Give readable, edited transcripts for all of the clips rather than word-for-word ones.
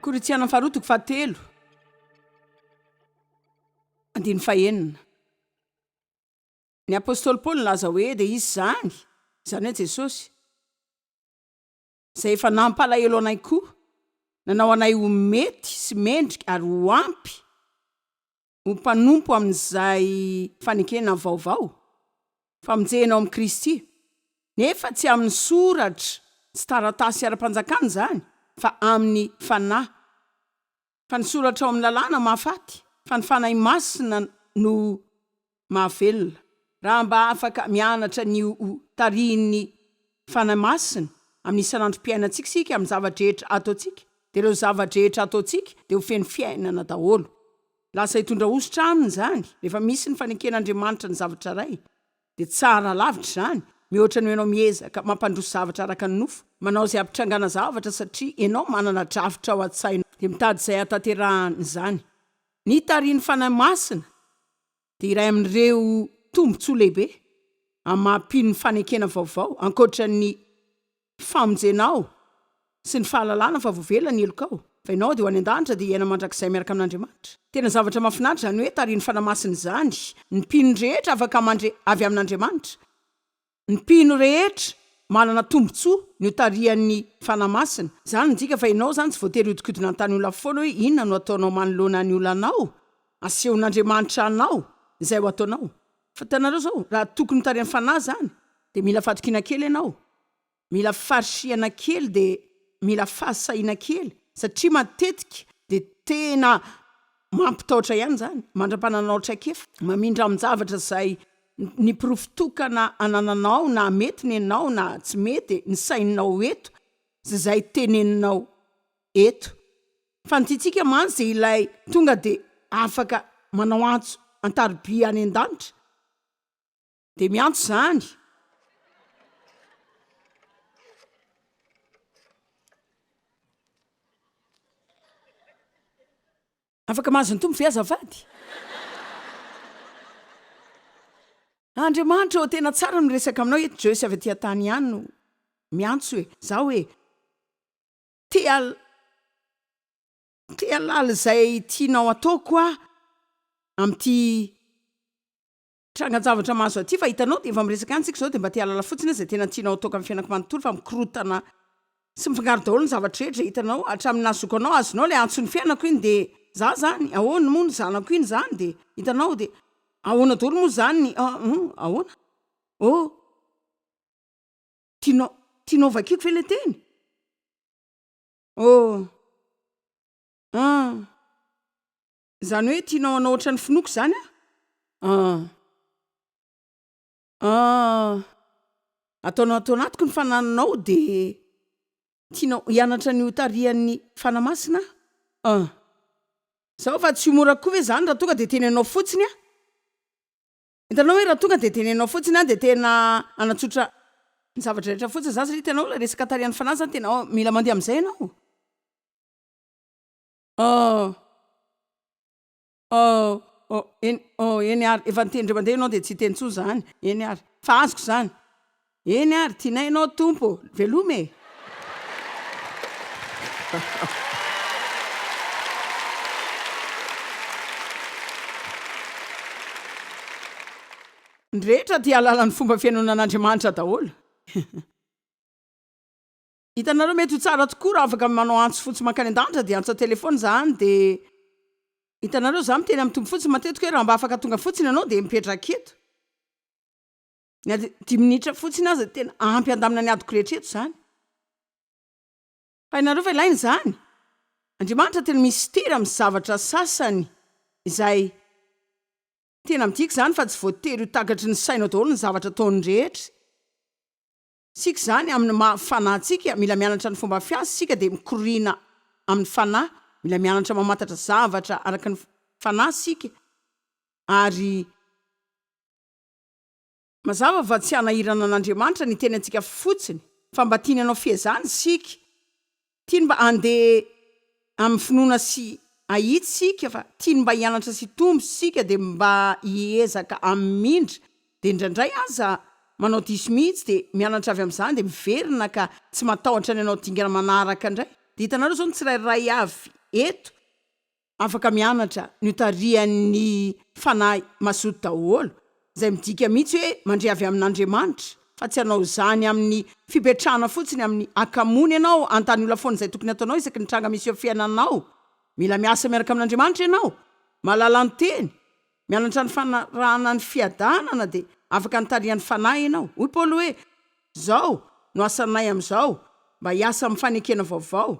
Koritsiana faharotoko fahatelo. Andiny fahenina. Ny apôstôly Paoly laza hoe dia izy zany hoe Jesosy, izay efa nampalahelo anay koa, nanao anay ho mety sy mendrika ary ho ampy, ho mpanompo amin'izay fanekena vaovao, famonjena ao amin'ny Kristy. Nefa tsy amin'ny soratra sy taratasy ara-panjakana zany, fa amin'ny fanahy. Fa ny soratra ao amin'ny lalàna mahafaty, fa ny fanahy masina no mahavelona. Raha mba afaka mianatra ny tarihin'ny fanahy masina amin'ny isan'androm-piainantsika sika amin'ny zavatra rehetra ataontsika, dia ireo zavatra rehetra ataontsika dia ho feno fiainana daholo. Lasa hitondra ositra aminy zany, rehefa misy ny faneken'Andriamanitra ny zavatra iray, dia tsara lavitra zany, mihoatra ny ianao miezaka mampandroso zavatra araka ny nofo, manao izay ampitrangana zavatra satria ianao manana drafitra ao an-tsaina, dia mitady izay hatanterahany zany. Ny tarihin'ny fanahy masina dia iray amin'ireo tombontsoa lehibe amin'ny mampino fanekena vaovao, ankoatra ny famonjenao sy ny fahalalana fa voavelany elokao. Fa ianao dia ho any an-danitra dia hiaina mandrakizay miaraka amin'Andriamanitra. Tena zavatra mahafinaritra zany hoe tarihin'ny fanahy masina zany, ny mpino rehetra afaka avy amin'Andriamanitra. Ny mpino rehetra manana tombontsoa ny tarihan'ny fanahy masina. Zany ndika fa ianao zany tsy voatery hodikodina an-tany olona foana hoe inona no ataonao manoloana ny olanao, asehon'Andriamanitra anao izay ho ataonao. Fa tanareo zao, raha tokony tarihan'ny fanahy zany, dia mila fatoriana kely ianao, mila farisiana kely, dia mila fahasahiana kely, satria matetika dia tena mampitahotra ihany zany, mandra-pananaotra kefa, mamindra amin'ny zavatra izay ny porofitokana anananao na mety nenao na tsy mety ny saininao eto, izay teneninao eto. Fa nytitsika mantsy dia ilay tonga dia afaka manao antso an-tariby any an-danitra, dia miantso zany. Afaka mahazo ny tombo ve azafady? Andriamanitra o tena tsara miresaka aminao eto Joyce avy aty an-tany ihany no miantso hoe zaho hoe tea lala izay tianao ataoko amin'ity trangan-javatra mahazo aty, fa hitanao dia efa miresaka antsika zao dia mba tea lala fotsiny izay tena tianao ataoko amin'ny fiainako manontolo, fa mikorotana sy mifangaro daholo ny zavatra rehetra hitanao hatramin'ny nahazoko anao azonao ilay antsony fiainako iny, dia za zany ahoana moa ny zanako iny zany, dia hitanao dia ahoana daholo moa zany ny ahoana tianao vakiako ve le teny zany hoe tianao anao ohatra ny finoko zany ataonao atao anatiko ny fanananao, dia tianao hianatra ny tarihan'ny fanahy masina zao, fa tsy mora koa ve zany raha tonga dia tenenao fotsiny hitanao hoe raha tonga dia tenenao fotsiny dia tena anatsotra ny zavatra rehetra fotsiny zany, satria hitanao la resaka tarihan'ny fanahy zany tena mila mandeha amin'izay ianao. Eny ary efa nitendry mandeha ianao dia tsy tentsoa zany, eny ary fa azoko zany, eny ary tianay ianao tompo, velome. Ny rehetra tia halala ny fomba fiainonan'Andriamanitra daholo. Hitanareo mety ho tsara tokoa raha afaka manao antso fotsy mankany an-danitra dia antso telefona zany, dia hitanareo za miteny amin'ny tombo fotsiny matetika hoe raha mba afaka tonga fotsiny ianao dia mipetraka eto. Ny 10 minitra fotsiny aza tena ampy andamina ny adiko rehetra eto zany. Fa ianareo fa ilainy zany. Andriamanitra tena mistera amin'ny zavatra sasany izay tena midika zany, fa tsy voatery ho takatry ny sainao daholo ny zavatra ataony rehetra. Sika zany amin'ny fanahintsika mila mianatra ny fomba fiasa sika, dia mikorina amin'ny fanahy, mila mianatra mamantatra zavatra araka ny fanahy sika, ary mazava fa tsy hanahirana an'Andriamanitra ny teny antsika fotsiny, fa mba tiany anao fiezany sika, tiany mba andeha amin'ny finoana sy ahitsy sika, fa tiany mba hianatra sy tombo sika, dia mba hiezaka amin'ny mindra, dia indraindray aza manao diso mihitsy dia mianatra avy amin'izany dia miverina ka tsy matahotra ny anao dingana manaraka indray. dia hitanareo zao ny tsirairay avy eto afaka mianatra ny otarian'ny fanahy mazoto daholo izay midika mihitsy hoe mandre avy amin'Andriamanitra fa tsy anao zany amin'ny fipetrahana fotsiny amin'ny akamony ianao antany olona foana izay tokony ataonao isaky ny tranga misy eo fiainanao. Mila miasa miaraka amin'Andriamanitra ianao, mahalala ny teny, mianatra ny fanarahana ny fiadanana dia afaka nitarian'ny fanahy ianao. Hoy Paoly hoe zao no asanay amin'izao mba hiasa amin'ny fanekena vaovao,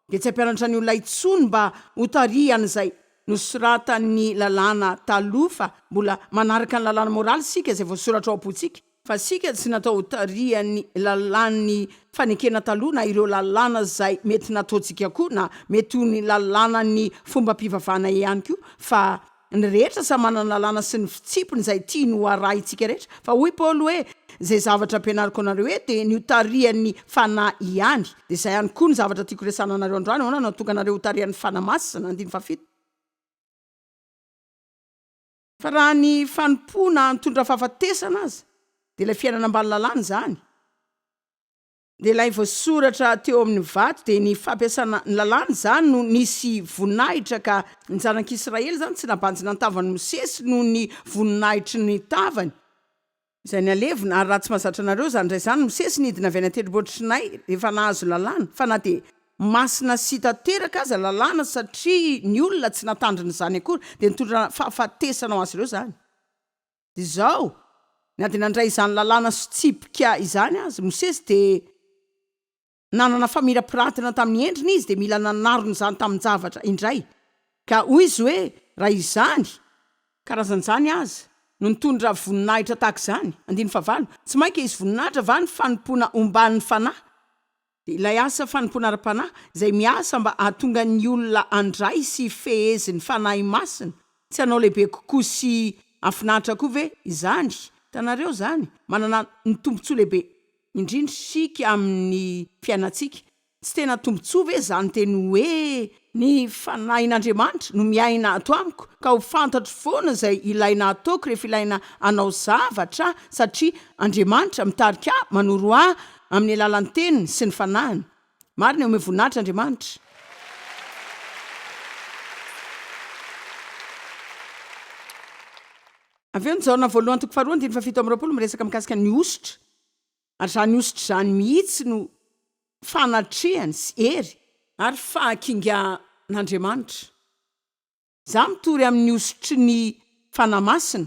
dia tsy hampianatra ny olona intsony mba hotarian'izay nosoratan'ny lalàna taloha fa mbola manaraka ny lalàna moraly sika izay voasoratra ao am-potsika. Fa sika tsy natao hotarian'ny lalàn'ny fanekena taloha na ireo lalàna izay mety nataontsika koa na mety ho ny lalànany fomba-pivavahana ihany koa, fa ny rehetra samy manana lalàna sy ny fitsipony izay tiany ho arahintsika rehetra. Fa hoy Paoly hoe zay zavatra ampianariko anareo dia ny hotarian'ny fanahy ihany. Dia izay ihany koa ny zavatra tiako resana anareo androany, ahoana no hahatonga anareo hotarian'ny fanahy masina. 1:7. Fa raha ny fanompona mitondra fahafatesana azy dia ilay fiainana ambany lalàna zany. Dia ilay voasoratra teo amin'ny vato dia ny fampiasana ny lalàna zany no nisy voninahitra ka ny zanak'Israely zany tsy nabanjina ny tavany Mosesy no ny voninahitry ny tavany. Izay ny alevina ary raha tsy mahazatra anareo zany indray zany Mosesy nidina avy any an-tendrombohitra Sinay rehefa nahazo lalàna, fa na dia masina sy tanteraka aza lalàna satria ny olona tsy natandriny zany akory dia nitondra fahafatesana ho azy ireo zany. Dia izao na dia nandray izany lalàna sotsipika izany azy Mosesy dia nanana famira-piratana tamin'ny endriny izy dia mila nanarony zany tamin'ny zavatra indray. Ka hoy izy hoe raha izany karazan'izany aza no nitondra voninahitra tahaka izany. 9:9 tsy mainka izy voninahitra va ny fanompona omban'ny fanahy. Dia ilay asa fanompona ara-panahy izay miasa mba hahatonga ny olona andray sy fehezin'ny fanahy masina. Tsy hanao lehibe kokoa sy afinahitra koa ve izany. Hitanareo zany manana ny tombontsoa lehibe indrindra sika amin'ny fiainantsika. Tsy tena tombontsoa ve zany teny hoe ny fanahin'Andriamanitra no miaina ato amiko ka ho fantatro foana izay ilaina ataoko rehefa ilaina anao zavatra, satria Andriamanitra mitarika manoro ahy amin'ny alalan'ny teniny sy ny fanahiny. Marina ome voninahitra Andriamanitra. Avy eo ny jaona voalohany toko faharoa 7:20 miresaka mikasika ny ositra. Ary zany ositra zany mihitsy no fanatrehany sy hery ary fahakingan'Andriamanitra. Za mitory amin'ny ositry ny fanahy masina.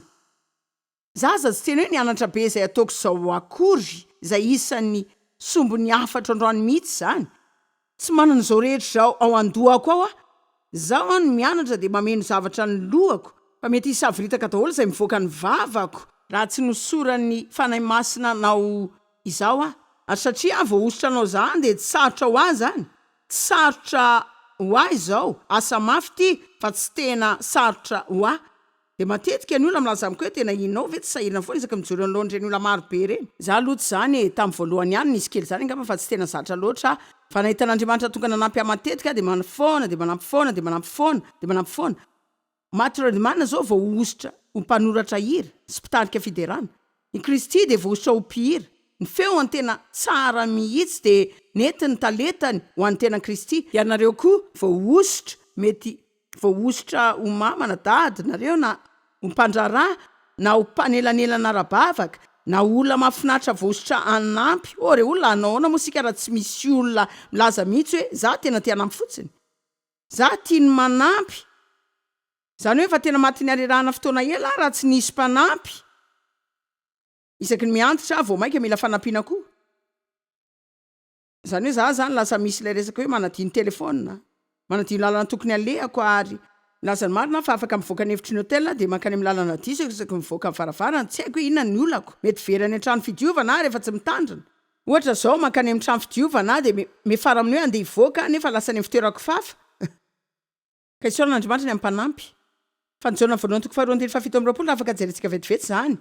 Zaza tsy teny hoe nianatra be izay ataoko zao akory izay isan'ny sombony afatra androany mihitsy zany. Tsy manana izao rehetra zao ao an-dohako ao zaho no mianatra dia mameno zavatra ny lohako, fa mety hisaviritaka daholo izay mivoaka ny vavako raha tsy nosorany fanahy masina nao izao ary satria vao ositra anao zany dia tsy sarotra ho ahy zany. Tsy sarotra ho ahy izao asa mafy ty fa tsy tena sarotra ho ahy. Dia matetika ny olona milaza amiko hoe tena inao ve tsy sahirana foana isaka mijoro an'lohan'ireny olona maro be reny. Za aloha tsy zany tamin'ny voalohany ihany nisy kely zany angamba fa tsy tena zatra loatra. Fa nahitan'Andriamanitra tonga nanampy ahy matetika dia manampy foana dia manampy foana dia manampy foana dia manampy foana. Matromanina zao vao ositra ho mpanoratra hira sy mpitarika fiderana. Ny Kristy dia vao ositra ho mpihira. Ny feo any tena tsara mihitsy dia nentiny taletany ho an'ny tena Kristy. Ianareo koa vao ositra mety vao ositra ho mamana dady nareo na ho mpandraraha na ho mpanelanelana ara-bavaka na olona mahafinaritra vao ositra anampy. Re olona anaona moa sika raha tsy misy olona milaza mihitsy hoe za tena tia anampy fotsiny, za tiany manampy. Zany hoe fa tena maty ny arerahana fotoana ela raha tsy nisy mpanampy. Isaky ny miantitra vao mainka mila fanampiana koa. Zany hoe za zany lasa misy ilay resaka hoe manadino telefona, manadino lalana tokony alehako ary lazany marina fa afaka mivoaka ny hevitry ny hôtela dia mankany amin'ny lalana diso isaky mivoaka amin'ny varavarana. Tsy haiko hoe inona ny olako, mety verany an-trano fidiovana rehefa tsy mitandrina. Ohatra zao mankany amin'ny trano fidiovana dia mefara amin'ny hoe andeha hivoaka nefa lasa ny fitoerako fafa. Ka isaoran'Andriamanitra ny amin'ny mpanampy. Fa ny jaona voalohany toko faharoa 7:20 afaka jerentsika vetivety zany.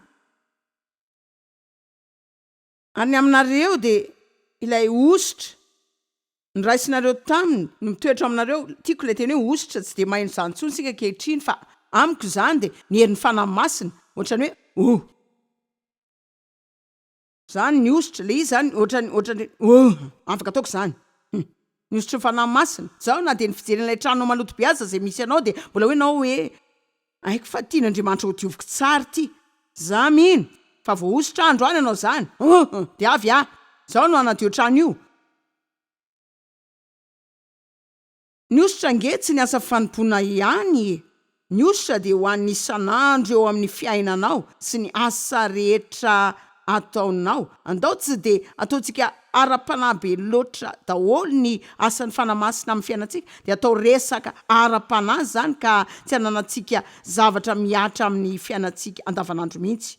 Any aminareo dia ilay ositra nyraisinareo taminy no mitoetra aminareo. Tiako ilay teny hoe ositra tsy dia maheno izany intsony sika ankehitriny fa amiko zany dia ny herin'ny fanahy masina. Ohatrany hoe zany ny ositra le izy zany ohatrany afaka ataoko zany. Niosotry ny fanahy masina. Zao na de ny fijeren'ilay tranonao maloto be aza zay misy anao de mbola hoe nao hoe aiko fa tian'Andriamanitra ho dioviko tsara ty. Za mino fa voaositra andro any anao zany. De avy zao no anadio trano io. Niositra nge tsy ny asa fanompoana ihany. Niositra de ho an'ny isan'andro eo amin'ny fiainanao sy ny asa rehetra ataonao. Andao tsy de ataontsika ara-panahy be loatra daholo ny asan'ny fanahy masina amin'ny fiainantsika, de atao resaka ara-panahy zany ka tsy ananantsika zavatra miatra amin'ny fiainantsika andavanandro mihitsy.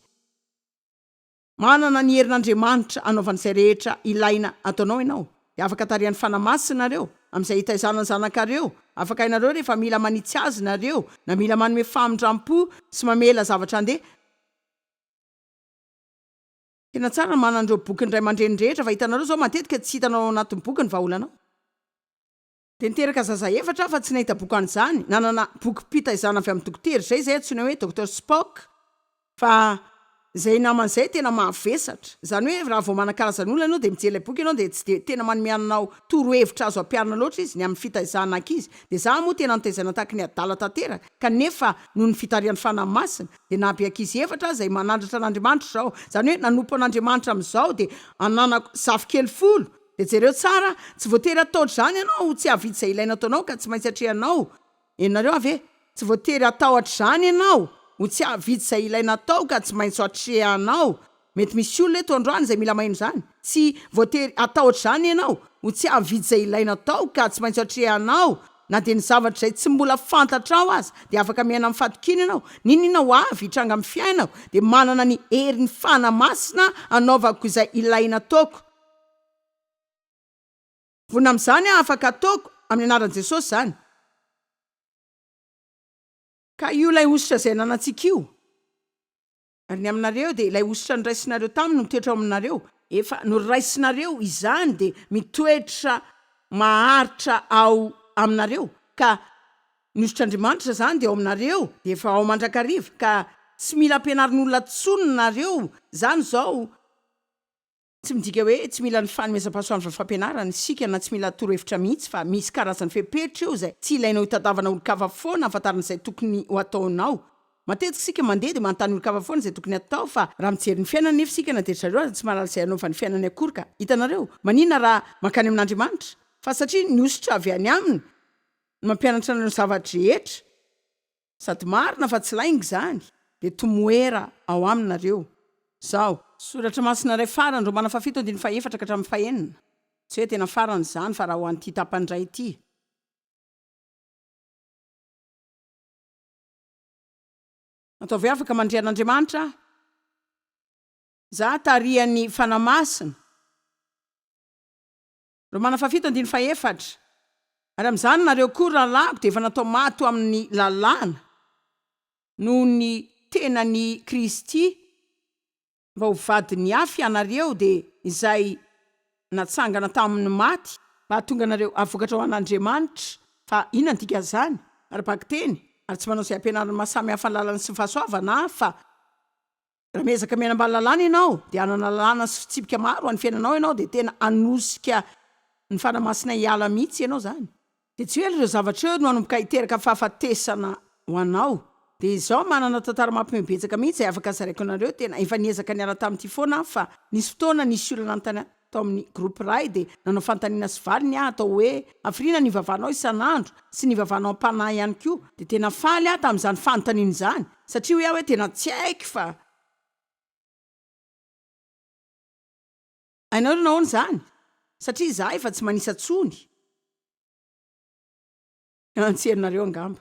Manana ny herin'Andriamanitra anaovan'izay rehetra ilaina ataonao ianao. De afaka tarihan'ny fanahy masina nareo amin'izay hitaizana ny zanakareo. Afaka ianareo rehefa mila manitsy azy nareo na mila manome famindram-po sy mamela zavatra andeha. Tena tsara manana an'ireo boky ny ray aman-dreny rehetra fa hitanareo zao matetika tsy hitanao anatin'ny boky ny vahaolanao. De niteraka zaza efatra fa tsy nahita boky an'izany. Nanana boky mpitaizana avy amin'ny dokotera zay antsoina hoe Dr Spock. Fa zay naman'izay tena mahavesatra. Zany hoe raha vao manan-karazana olona ianao de mijery ilay boky ianao de tsy de tena manome anao torohevitra azo ampianina loatra izy ny amin'ny fitaizana ankizy. De za moa tena nitaizana tahaka ny adala tanteraka kanefa noho ny fitarian'ny fanahy masina de nampy ankizy efatra zay manandratra an'Andriamanitra zao. Zany hoe nanompo an'Andriamanitra amin'izao de ananako zafy-kely 10. De jereo tsara tsy voatery ataotr' zany ianao tsy hahavita izay ilaina ataonao ka tsy maintsy atrehanao. Enareo ave tsy voatery ataotr' zany ianao ho tsy hahavita izay ilaina atao ka tsy maintsy atrehanao. Mety misy olona eto androany zay mila maheno zany. Tsy voatery ataotr' zany ianao ho tsy hahavita izay ilaina atao ka tsy maintsy atrehanao. Na de ny zavatra zay tsy mbola fantatrao aza de afaka miaina amin'ny fatokina ianao. Ninona ho avy hitranga amin'ny fiainao de manana ny herin'ny fanahy masina anaovako izay ilaina ataoko. Vonina amin'izany afaka ataoko amin'ny anaran'i Jesosy zany. Ka io lay ositra zay nanantsika io. Ary ny aminareo de ilay ositra nyraisinareo taminy no mitoetra ao aminareo. Efa noraisinareo izany de mitoetra maharitra ao aminareo. Ka ny ositr'Andriamanitra zany de ao aminareo de efa ao mandrakariva ka tsy mila ampianarin'olona tsony nareo. Zany zao tsy midika hoe tsy mila ny fanomezam-pahasoavana fampianarana isika na tsy mila torohevitra mihitsy fa misy karazany fepetra io zay tsy ilainao hitadavana olo-kafa foana afantaran'izay tokony ho ataonao. Matetika isika mandeha de manontany olo-kafa foana izay tokony atao fa raha mijery ny fiainana nefa isika na de zareo tsy mahalala izay anaovan'ny fiainany akory ka. Hitanareo maninona raha mankany amin'Andriamanitra fa satria ny ositra avy any aminy mampianatra ny zavatra rehetra sady marina fa tsy lainga zany de tomoera ao aminareo. Zao soratra masina ray farany Romana 7:4 ka hatramin'ny 9. Tsy hoe tena farany zany fa raha ho an'ity tapandray ity. Ataovy afaka mandray an'Andriamanitra. Za tarihan'ny fanahy masina. Romana 7:4. Ary amin'izany nareo koa rahalahyko de efa natao maty amin'ny lalàna noho ny tenany Kristy mba ho vadiny afy anareo de izay natsangana tamin'ny maty mba hatonga anareo avokatra ho an'Andriamanitra. Fa inona ny dika zany? Ara-paky teny ary tsy manao izay ampianarana mahasamy hafa ny lalàna sy ny fahasoavana fa raha miezaka miainambany lalàna ianao de anana lalàna sy fitsipika maro any fiainanao ianao de tena anosika ny fanahy masina hiala mihitsy ianao zany. De tsy hoe ireo zavatra eo no anomboka hiteraka fahafatesana ho anao. De izao manana tantara mampimebetsaka mihitsy zay afaka zaraiko anareo tena efa niezaka niala tamin'ity foana fa nisy fotoana nisy olona nanontany tao amin'ny groupe ray de nanao fanontaniana sy valiny atao hoe afrina ny vavanao isan'andro sy ny vavanao am-panahy ihany koa de tena faly tamin'izany fanontaniana zany satria hoe aho hoe tena tsy haiko fa ainareo nahoana zany satria za efa tsy manisa tsony. Antserinareo angamba.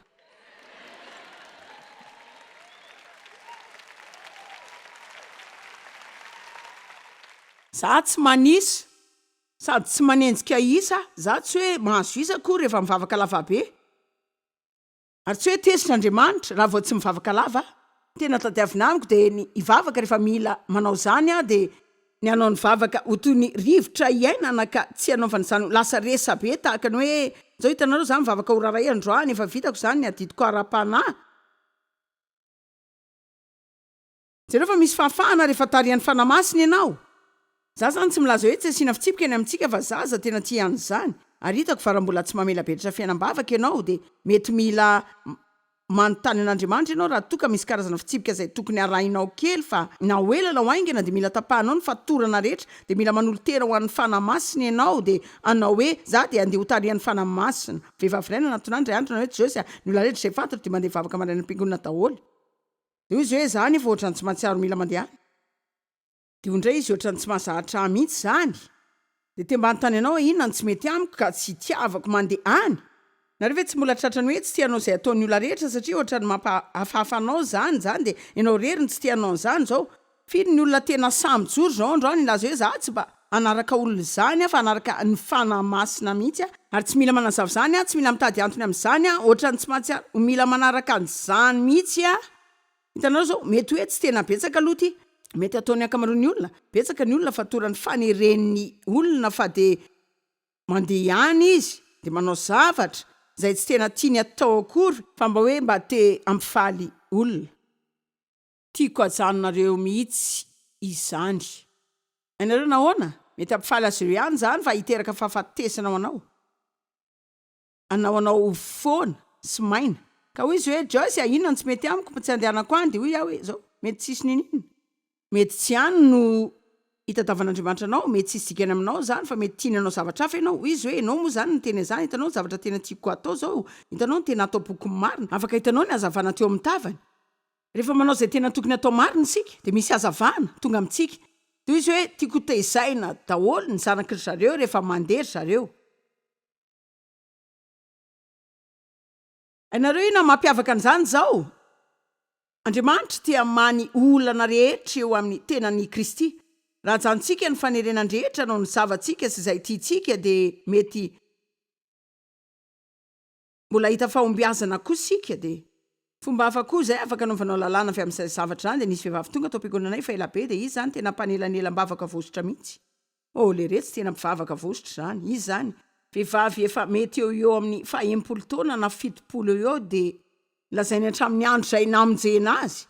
Za tsy manisa sady tsy manenjika isa, za tsy hoe mahazo isa koa rehefa mivavaka lava be. Ary tsy hoe tesitr'Andriamanitra raha vao tsy mivavaka lava. Tena tadiavina amiko de ny ivavaka rehefa mila manao zany de ny anao ny vavaka ho toy ny rivotra iainana ka tsy anaovana zany lasa resa be tahaka ny hoe zao hitanareo za mivavaka ho raray androany efa vitako zany ny adidiko ara-panahy. Jereo fa misy fahafahana rehefa tarihan'ny fanahy masina ianao. Za zany tsy milaza hoe tsy asiana fitsipika ny amintsika fa zaza tena tia an'izany. ary hitako fa raha mbola tsy mamela betratra fiainam-bavaka ianao de mety mila manontany an'Andriamanitra ianao raha toka misy karazana fitsipika zay tokony arahinao kely fa na oela na oaingana de mila tapahanao ny fatorana rehetra de mila manolotera ho an'ny fanamasina ianao de anao hoe za de andeha ho tarihan'ny fanamasina vehivavy iray nanatonany ray andro na hoe Joyce ny olona rehetra zay fantatra de mandeha vavaka maraina am-piangonana daholo de izy hoe zany efa ohatrany tsy mahatsiaro mila mandeha de ondray izy ohatrany tsy mahazahatra mihitsy zany de temba anontany ianao hoe inona ny tsy mety amiko ka tsy tiavako mandeha any nareo ve tsy mbola tratrany hoe tsy tianao zay ataon'ny olona rehetra satria ohatrany mampahafafanao zany de ianao reriny tsy tianao zany zao firy ny olona tena samyjoro zao androany ilaza hoe za tsy mba anaraka olona zany fa anaraka ny fanamasina mihitsy ary tsy mila manazava zany tsy mila mitady antony am'zany ohatrany tsy mahatsiaro mila manaraka an'zany mihitsy hitanao zao mety hoe tsy tena betsaka aloha ty mety ataon'ny ankamaroan'ny olona betsaka ny olona fatorany faneren'ny olona fa de mandeha ihany izy de manao zavatra zay tsy tena tiany atao akory fa mba hoe mba te ampifaly olona tiako ajanonareo mihitsy izany ianareo nahoana mety ampifaly azy ireo ihany zany fa hiteraka fahafatesana anao foana sy maina ka hoy izy hoe Joyce inona ny tsy mety amiko tsy andehanako any de hoy hoe zao mety tsisy ninina mety tsy any no hitadavan'Andriamanitra anao mety tsisy dikany aminao zany fa mety tiananao zavatra hafa ianao izy hoe ianao moa zany ny tena zany hitanao zavatra tena tiako atao zao hitanao ny tena atao boky marina afaka hitanao ny azavana teo amin'ny tavany rehefa manao zay tena tokony atao marina isika de misy azavana tonga amintsika de izy hoe tiako tezaina daholo ny zanaky zareo rehefa mandeha zareo ianareo ina mampiavaka an'izany zao Andriamanitra tia many olana rehetra eo amin'ny tenany Kristy raha janontsika ny fanerenany rehetra no ny zavatsika sy izay tiantsika de mety mbola hita fahombiazana koa sika de fomba hafa koa zay afaka anaovanao lalàna avy amin'izay zavatra zany de nisy vehivavy tonga tao am-piangonanay fa ela be de izy zany tena mpanelanela-bavaka vosotra mihitsy le rehetra tena mpivavaka vosotra zany izy zany vehivavy efa mety eo amin'ny 70 taona na 70 eo de lazainy hatramin'ny andro zay namonjena azy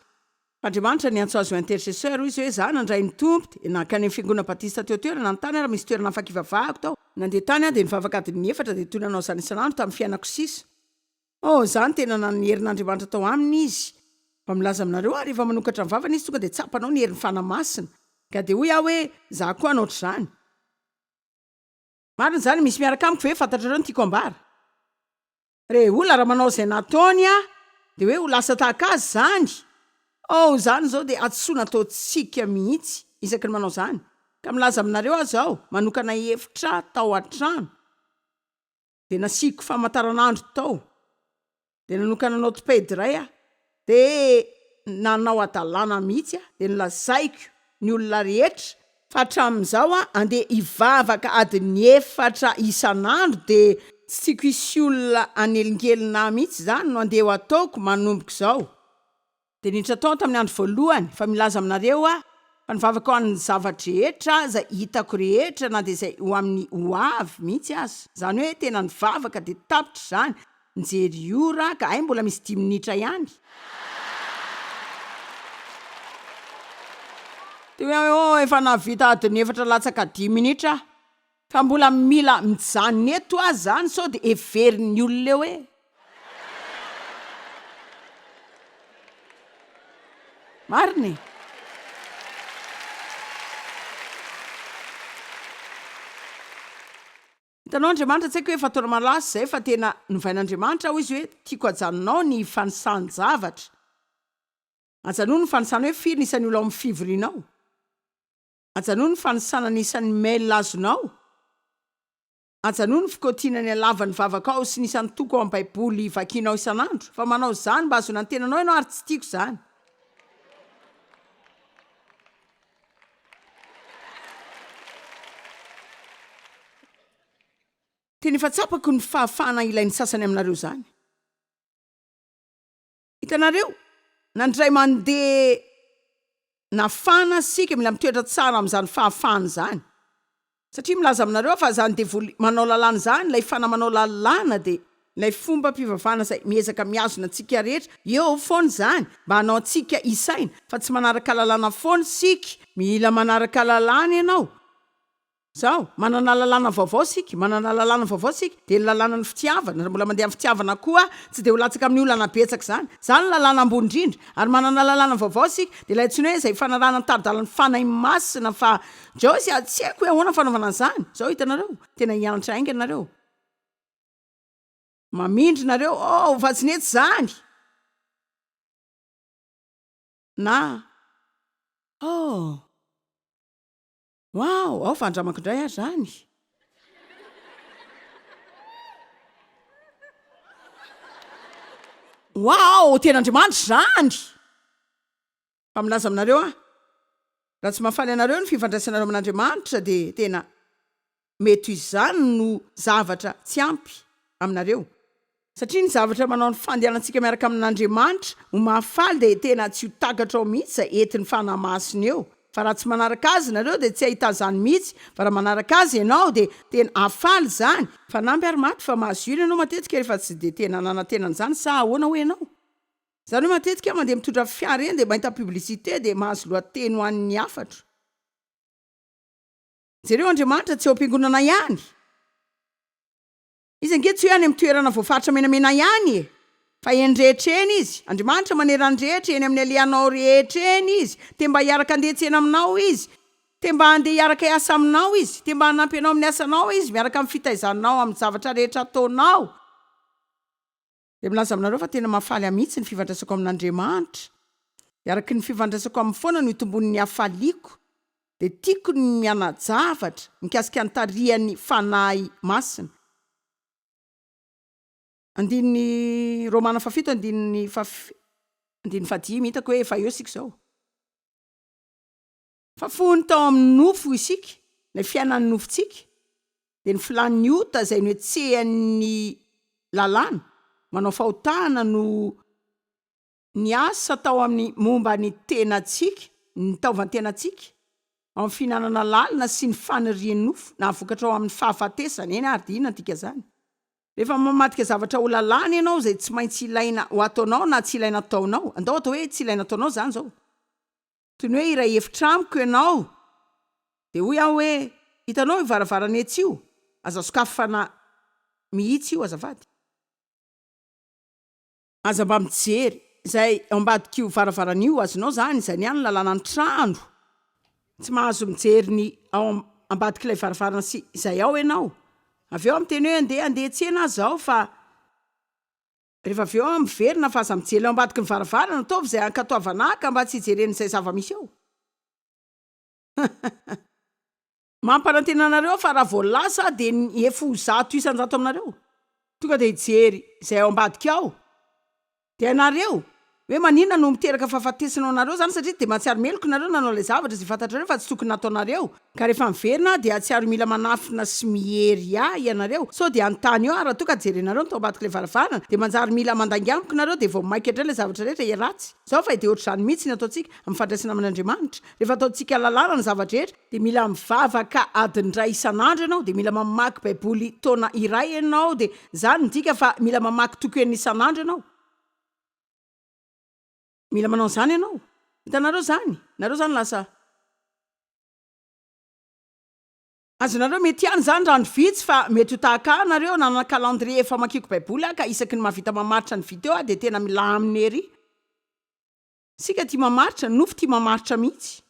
Andriamanitra ny antso azy ho intercesseur izy hoe za nandray ny tompo de nakany amin'ny fiangonana batista teo toerana nantany raha misy toerana fakivavahako tao nandeha tany de nivavaka adiny 4 de tonanao zany isanandro tamin'ny fiainako 6 zany tena nanyherin'Andriamanitra tao aminy izy fa milaza aminareo rehefa manokatra ny vavany izy tonga de tsapanao ny herin'ny fanamasina ka de hoy hoe za koa anaotra zany marina zany misy miaraka amiko ve fantatrareo ny tiako ambara re olona raha manao zay nataony de hoe ho lasa tahaka azy zany zany zao de atsoina ataotsika mihitsy isaky ny manao zany ka milaza aminareo azy manokana hevitra tao an-trano de nasiko famantaranandro tao de nanokana notepad-ray de nanao adalàna mihitsy de nilazaiko ny olona rehetra fa hatramin'izao andeha hivavaka adiny 4 isanandro de tsy tiako isy olona anelingelina mihitsy zany no andeha ho ataoko manomboko zao de nitra tao tamin'ny andro voalohany fa milaza aminareo fa nivavaka ho an'ny zavatra rehetra zay hitako rehetra na de zay ho amin'ny hoavy mihitsy azy zany hoe tena nivavaka de tapitra zany nijery ora ka mbola misy 10 minitra ihany de hoe efa navita adiny 4 latsaka 10 minitra ka mbola mila mijanona eto azy zany sao de everiny olona eo mariny hitanao Andriamanitra tsy haiko hoe fataona malaso zay fa tena novain'Andriamanitra ho izy hoe tiako ajanonao ny fanisany zavatra ajanono ny fanisana hoe firy nisan'ny olo amin'ny fivorianao ajanono ny fanisana nisan'ny mail azonao ajanono ny fikotinany alavany vavaka ao sy nisan'ny toko ao amin'ny baiboly vakianao isanandro fa manao zany mba azona ny tenanao ianao ary tsy tiako zany teny efa tsapako ny fahafahana ilain'ny sasany aminareo zany hitanareo nandray mandeha nafana sika mila mitoetra tsara amin'izany fahafahana zany satria milaza aminareo fa zany de manao lalàna zany lay fana manao lalàna de lay fomba mpivavahana zay miezaka miazona antsika rehetra eo foana zany mba hanao antsika isaina fa tsy manaraka lalàna foana sika mila manaraka lalàna ianao zao manana lalàna vaovao sika manana lalàna vaovao sika de ny lalàna ny fitiavana mbola mandeha amin'ny fitiavana koa tsy de ho latsaka amin'ny olana betsaka zany lalàna ambony indrindra ary manana lalàna vaovao sika de ilay tsiny hoe zay fanarahana ny taridalany fanay masina fa Joyce tsy haiko hoe ahoana fanaovana an'izany zao hitanareo tena hianatra ainga nareo mamindry nareo fa tsy nety zany na wow ao fa andramako indray ary zany wow tena andriamanitra zany fa milaza aminareo raha tsy mahafaly anareo ny fifandraisanareo amin'andriamanitra de tena mety izany no zavatra tsy ampy aminareo satria ny zavatra manao ny fandehanantsika miaraka amin'andriamanitra ho mahafaly de tena tsy ho takatra ao mihitsy entin'ny fanamasiny eo fa raha tsy manaraka azy nareo de tsy ahita zany mihitsy fa raha manaraka azy ianao de tena afaly zany fa nampy ary maty fa mahazo ina ianao matetika rehefa tsy de tena nanantenan'izany sa ahoana ho ianao zany hoe matetika mandeha mitondra fiara eny de mahita publicité de mahazo lohateny ho an'ny afatra jereo andriamanitra tsy eo am-piangonana ihany izy ange tsy hoe any amin'ny toerana voafaritra menamena ihany fa eny rehetra eny izy andriamanitra manerany rehetra eny amin'ny alianao rehetra eny izy te mba hiaraka andeha-tsena aminao izy te mba andeha hiaraka hiasa aminao izy te mba hanampy anao amin'ny asanao izy miaraka amin'ny fitaizanao amin'ny zavatra rehetra ataonao de milaza aminareo fa tena mahafaly amihitsy ny fifandraisako amin'andriamanitra iaraky ny fifandraisako amin'ny foana no itombon'ny hafaliako de tiako ny mianajavatra mikasika ny tarihan'ny fanahy masina andin'ny Romana 7 andin'ny fadimy hitako hoe efa eo sika zao fa fony tao amin'ny nofo isika ny fiainan'ny nofontsika de ny filan'ny ota zay no etsehan'ny lalàna manao fahotana no ny asa tao amin'ny momba ny tenatsika ny taovantenatsika amin'ny finanana lalina sy ny fanirian'ny nofo na vokatra ao amin'ny fahafatesana eny ary dina antika zany rehefa mamadika zavatra ho lalàna ianao zay tsy maintsy ilaina ho ataonao na tsy ilaina ataonao andao atao hoe tsy ilaina ataonao zany zao toy ny hoe iray hefitramiko ianao de hoy aho hoe hitanao ivaravarana etsy io aza sokafana mihitsy io azavady aza mba mijery zay ambadik'io varavaran'io azonao zany zany ihany lalàna ny trano tsy mahazo mijery ny ao ambadik'ilay varavarana sy izay ao ianao avy eo am'teny hoe andeha tsena zao fa rehefa avy eo miverina fa aza mijery ao ambadiky ny varavarana ataovy zay ankatoavanaka mba tsy hijeren'izay zava-misy eo mampanantenanareo fa raha voalasa de ny 1,000 aminareo tonga de hijery zay ao ambadika ao de anareo hoe manina no miteraka fahafatesana anareo zany satria de mahatsiaro meloko nareo nanao le zavatra zay fantatrareo fa tsy tokony nataonareo ka rehefa miverina de atsiaro mila manafina sy mihery ianareo so de antany eo raha toka jerenareo ny tao ambadika le varavarana de manjary mila mandangamboka nareo de vao maika indray le zavatra rehetra iaratsy zao fa de ohatr'izany mihitsy ny ataontsika amin'ny fandraisana amin'Andriamanitra rehefa ataontsika lalàna ny zavatra rehetra de mila mivavaka adiny-dray isan'andro ianao de mila mamaky baiboly taona iray ianao de zany ndika fa mila mamaky tokoen'ny isan'andro ianao mila manao zany ianao hitanareo zany lasa azonareo mety ihany zany rano vitsy fa mety ho tahaka nareo nanana calendrier efa makiko baiboly ka isaky ny mahavita mamaritra ny video de tena mila aminy ery sika tia mamaritra nofo tia mamaritra mihitsy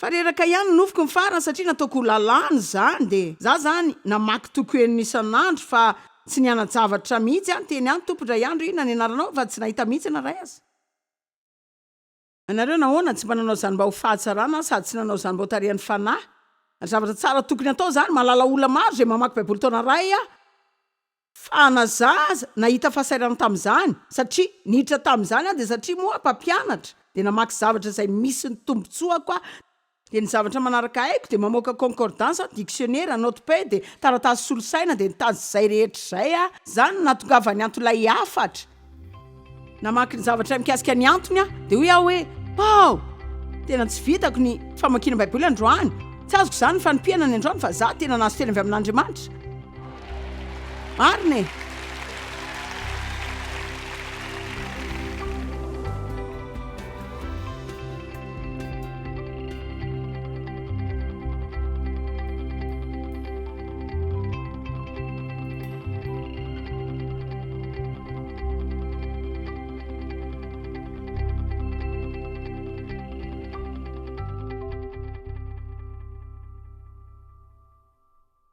fa reraka ihany nofoko ny farana satria nataoko lalàna zany de za zany namaky tokoen'ny isan'andro fa tsy nianajavatra mihitsy any teny any tompondra andro ina ny anaranao fa tsy nahita mihitsy naray azy anareo nahoana tsy mba nanao zany mba ho fahatsarana sady tsy nanao zany mba ho tarihan'ny fanahy zavatra tsara tokony atao zany malala olona maro zay mamaky baiboly taona ray fanazaza nahita fahasairana tam'izany satria niditra tam'izany de satria moa mpampianatra de namaky zavatra zay misy ny tombotsoako de ny zavatra manaraka haiko de mamoaka concordance dictionnaire notepad de taratasy solosaina de nitazy zay rehetra zay zany natongavany antolay afatra namaky ny zavatra mikasika ny antony de hoy aho hoe tena tsy vitako ny famakina baiboly androany tsy azoko zany fanompiana ny androany fa za tena nazo tena avy amin'Andriamanitra marina